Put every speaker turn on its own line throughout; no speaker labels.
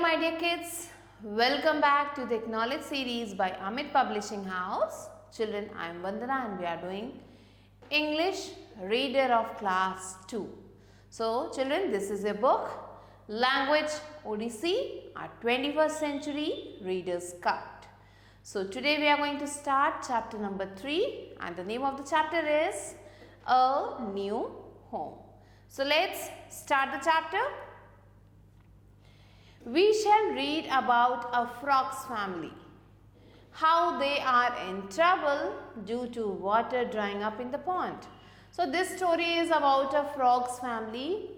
my dear kids, welcome back to the Acknowledge series by Amit Publishing House. Children, I am Vandana and we are doing English Reader of Class 2. So, children, this is a book, Language Odyssey, our 21st Century Reader's Guide. So, today we are going to start chapter number 3 and the name of the chapter is A New Home. So, let's start the chapter. We shall read about a frog's family, how they are in trouble due to water drying up in the pond. So this story is about a frog's family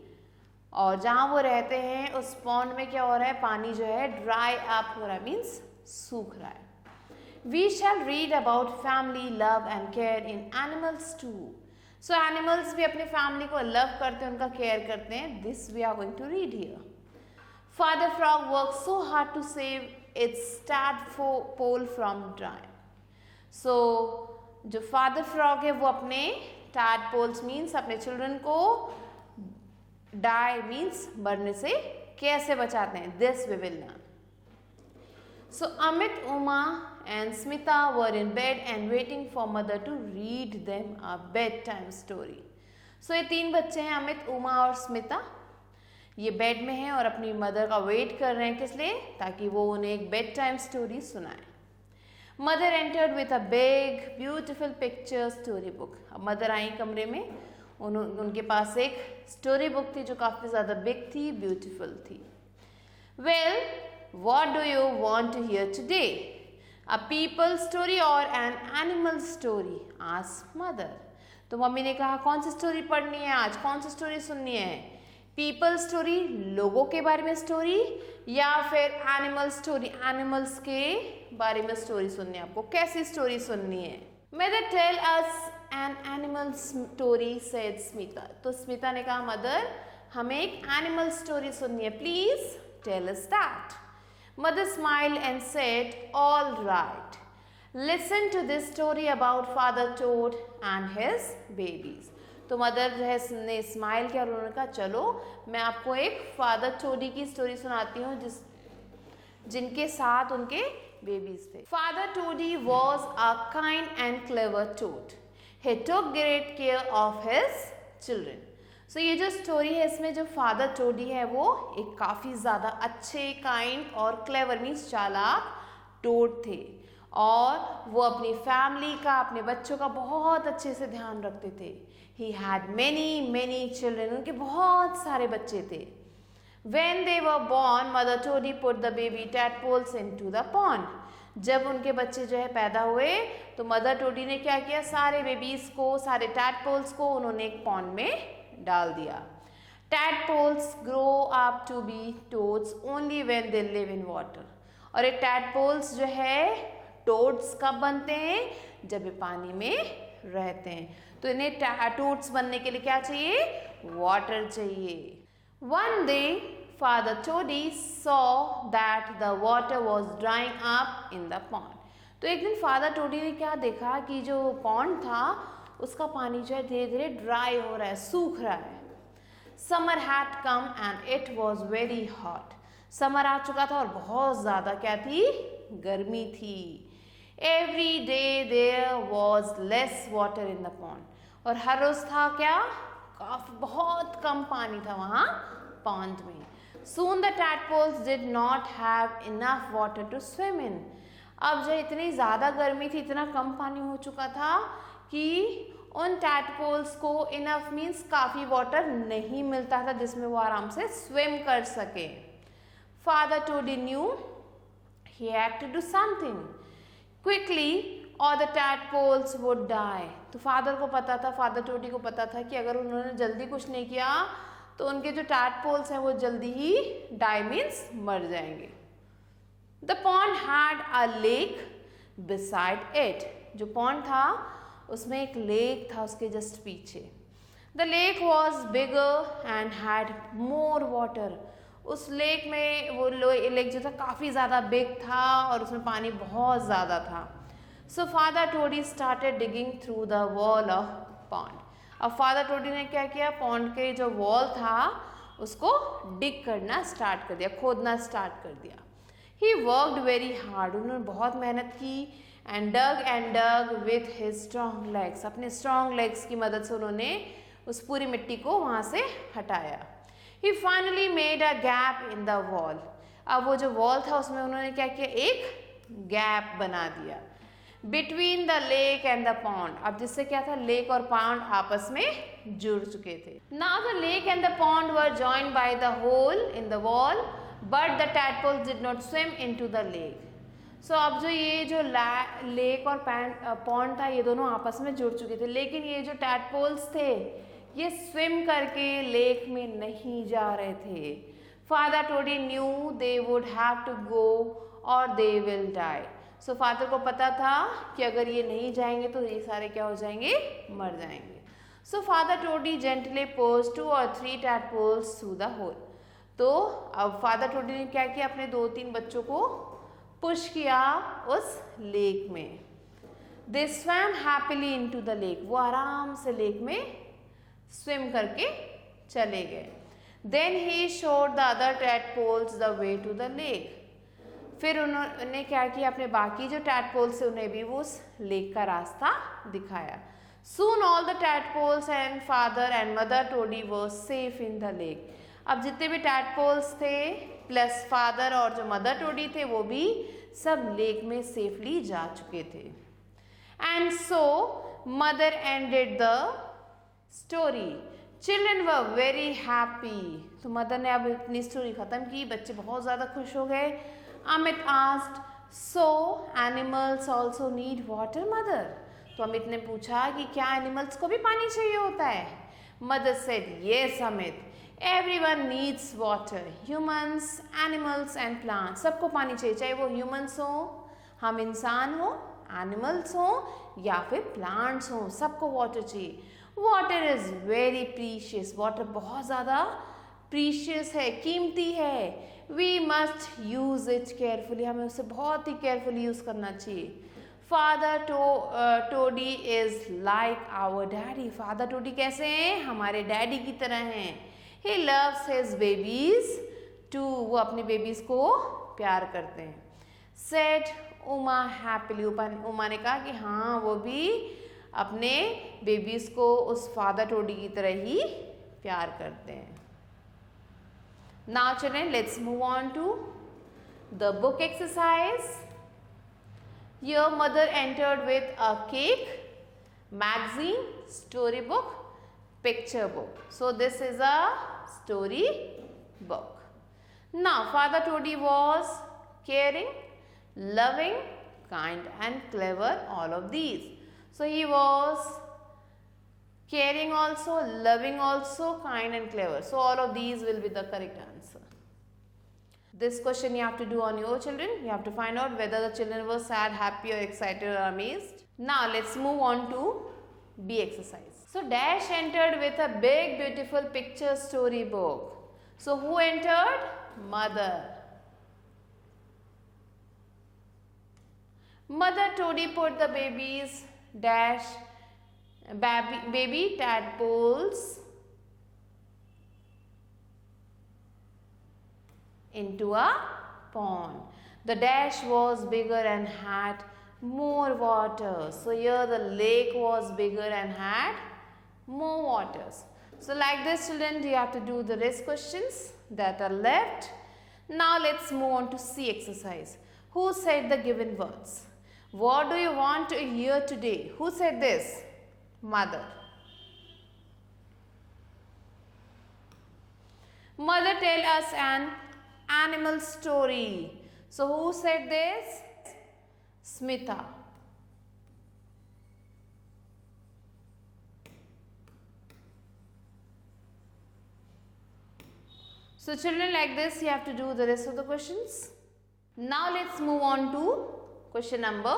और जहाँ वो रहते हैं उस pond में क्या हो रहा है, पानी जो है ड्राई अप हो रहा है, मीन्स सूख रहा है. We shall read about family love and care in animals too. So animals भी अपने फैमिली को लव करते हैं, उनका केयर करते हैं. This we are going to read here. Father Frog worked so hard to save its tadpole from drying. So, जो Father Frog है वो अपने tadpoles means अपने children को die means मरने से कैसे बचाते हैं? This we will learn. So, Amit, Uma and Smita were in bed and waiting for mother to read them a bedtime story. So, ये तीन बच्चे हैं अमित, उमा और स्मिता. ये बेड में हैं और अपनी मदर का वेट कर रहे हैं, किस लिए? ताकि वो उन्हें एक बेड टाइम स्टोरी सुनाए. Mother entered with a big beautiful picture story book. अब मदर आई कमरे में, उनके पास एक स्टोरी बुक थी जो काफ़ी ज़्यादा बिग थी, ब्यूटीफुल थी. Well, what do you want to hear today? A people story और an animal story? Asked mother. तो मम्मी ने कहा कौन सी स्टोरी पढ़नी है आज, कौन सी स्टोरी सुननी है? पीपल स्टोरी, लोगों के बारे में स्टोरी, या फिर एनिमल स्टोरी, एनिमल्स के बारे में स्टोरी सुननी है आपको? कैसी स्टोरी सुननी है? Mother tell us an animal story said Smita. तो स्मिता ने कहा मदर हमें एक एनिमल स्टोरी सुननी है, please tell us that. Mother smiled and said all right, listen to this story about father toad and his babies. तो मदर जो है ने स्माइल किया और उन्होंने कहा चलो मैं आपको एक फादर टोडी की स्टोरी सुनाती हूँ जिनके साथ उनके बेबीज थे. Father Toady was a kind and clever toad. He took great care of his children. So ये जो स्टोरी है इसमें जो फादर टोडी है वो एक काफ़ी ज़्यादा अच्छे, काइंड और क्लेवर मीन्स चालाक टोड थे और वो अपनी फैमिली का, अपने बच्चों का बहुत अच्छे से ध्यान रखते थे. He had many children. उनके बहुत सारे बच्चे थे. When they were born, mother Toady put the baby tadpoles into the pond. जब उनके बच्चे जो है पैदा हुए तो मदर टोडी ने क्या किया, सारे बेबीज को, सारे टैडपोल्स को उन्होंने एक पॉन्ड में डाल दिया. Tadpoles grow up to be toads only when they live in water. और ये टैडपोल्स जो है टोड्स कब बनते हैं? जब ये पानी में रहते हैं. तो इन्हें टोड्स बनने के लिए क्या चाहिए? वाटर चाहिए. One day father Toady saw that the water was drying up in the pond. तो एक दिन फादर टोडी ने क्या देखा कि जो पॉन्ड था उसका पानी जो है धीरे धीरे ड्राई हो रहा है, सूख रहा है. Summer had come and it was very hot. Summer आ चुका था और बहुत ज़्यादा क्या थी? गर्मी थी. Every day there was less water in the pond. और हर रोज था क्या? काफी बहुत कम पानी था वहाँ पॉन्ड में. Soon the tadpoles did not have enough water to swim in. अब जो इतनी ज़्यादा गर्मी थी, इतना कम पानी हो चुका था कि उन टैडपोल्स को इनफ मीन्स काफ़ी वाटर नहीं मिलता था जिसमें वो आराम से स्विम कर सके. Father Toady knew he had to do something quickly और द टैडपोल्स वुड डाई. तो फादर को पता था, फादर टोडी को पता था कि अगर उन्होंने जल्दी कुछ नहीं किया तो उनके जो टैडपोल्स हैं वो जल्दी ही डाई मीन्स मर जाएंगे. The pond had a lake beside it. जो पॉन्ड था उसमें एक लेक था उसके जस्ट पीछे. The lake was bigger and had more water. उस लेक में वो लेक जो था काफ़ी ज़्यादा बिग था और उसमें पानी बहुत ज़्यादा था. So father Toady started digging through the wall of pond. अब फादर टोडी ने क्या किया, पॉन्ड के जो वॉल था उसको डिग करना स्टार्ट कर दिया, खोदना स्टार्ट कर दिया। ही वर्कड वेरी हार्ड, उन्होंने बहुत मेहनत की। And dug with his strong legs, अपने स्ट्रॉन्ग लेग्स की मदद से उन्होंने उस पूरी मिट्टी को वहाँ से हटाया। He finally made a gap in the wall, अब वो जो वॉल था उसमें उन्होंने क्या किया, एक गैप बना दिया। Between the lake and the pond, अब जिससे क्या था, लेक और पॉन्ड आपस में जुड़ चुके थे। Now the lake and the pond were joined by the hole in the wall, but the tadpoles did not swim into the lake. So अब जो ये जो लेक और पॉन्ड था, ये दोनों आपस में जुड़ चुके थे, लेकिन ये जो टैडपोल्स थे ये स्विम करके लेक में नहीं जा रहे थे। Father Toady knew they would have to go और they will die. So father को पता था कि अगर ये नहीं जाएंगे तो ये सारे क्या हो जाएंगे, मर जाएंगे। So father Toady gently pushed 2 or 3 tadpoles through the hole. तो अब फादर टोडी ने क्या किया, अपने 2-3 बच्चों को पुश किया उस लेक में। They swam happily into the lake, वो आराम से लेक में स्विम करके चले गए। Then he showed the other tadpoles the way to the lake, फिर उन्होंने क्या किया, अपने बाकी जो टैडपोल्स थे उन्हें भी वो उस लेक का रास्ता दिखाया। Soon all the tadpoles and father and mother Toady were safe in the lake, अब जितने भी टैडपोल्स थे प्लस फादर और जो मदर टोडी थे वो भी सब लेक में सेफली जा चुके थे। And so mother ended the story, children were very happy, तो मदर ने अब अपनी स्टोरी खत्म की, बच्चे बहुत ज़्यादा खुश हो गए। अमित आस्क्ड, सो animals also need water mother, तो अमित ने पूछा कि क्या एनिमल्स को भी पानी चाहिए होता है। Mother said, yes Amit, everyone needs water, humans, animals and plants, सबको पानी चाहिए, चाहे वो ह्यूमंस हो, हम इंसान हो, एनिमल्स हो या फिर प्लांट्स हो, सबको वाटर चाहिए। Water is very precious, water बहुत ज़्यादा प्रीशियस है, कीमती है। We must use it carefully, हमें उसे बहुत ही केयरफुली यूज़ करना चाहिए। Father Toady is like our daddy, father Toady कैसे हैं, हमारे डैडी की तरह हैं। He loves his babies too, वो अपने बेबीज को प्यार करते हैं। सेड उमा हैप्पीली, उमा ने कहा कि हाँ वो भी अपने बेबीज को उस फादर टोडी की तरह ही प्यार करते हैं। Now children, let's move on to the book exercise. Your mother entered with a cake, magazine, storybook, picture book. So this is a story book. Now Father Toddy was caring, loving, kind and clever, all of these. So he was caring also, loving also, kind and clever. So all of these will be the correct answer. This question you have to do on your children. You have to find out whether the children were sad, happy or excited or amazed. Now let's move on to B exercise. So Dash entered with a big beautiful picture story book. So who entered? Mother. Mother Toddy put the baby's Dash baby tadpoles into a pond. The Dash was bigger and had more water. So here the lake was bigger and had more waters. So like this children, you have to do the rest questions that are left. Now let's move on to C exercise. Who said the given words? What do you want to hear today? Who said this? Mother. Mother, tell us an animal story. So who said this? Smita. So children, like this you have to do the rest of the questions. Now let's move on to question number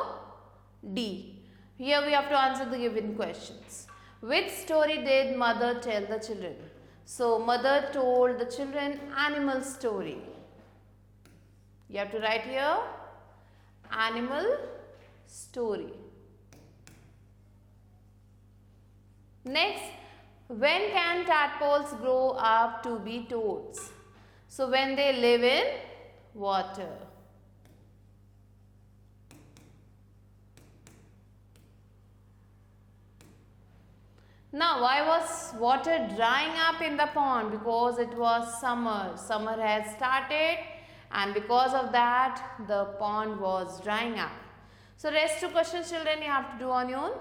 D. Here we have to answer the given questions. Which story did mother tell the children? So mother told the children animal story. You have to write here animal story. Next, When can tadpoles grow up to be toads? So when they live in water. Now, why was water drying up in the pond? Because it was summer. Summer had started and because of that, the pond was drying up. So, rest two questions children you have to do on your own.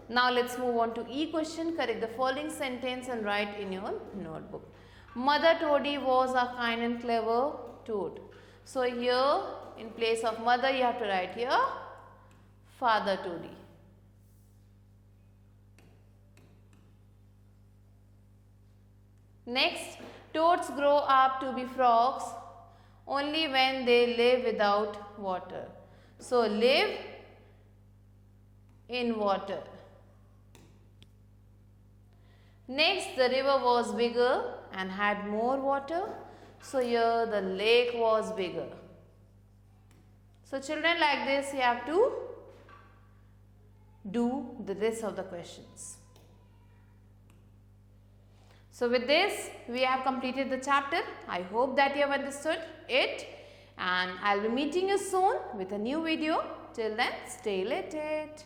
Now, let's move on to E question. Correct the following sentence and write in your notebook. Mother Toady was a kind and clever toad. So, here in place of mother, you have to write here Father Toady. Next, toads grow up to be frogs only when they live without water. So, live in water. Next, the river was bigger and had more water. So, here the lake was bigger. So, children, like this you have to do the rest of the questions. So, with this we have completed the chapter. I hope that you have understood it and I will be meeting you soon with a new video. Till then, stay elated.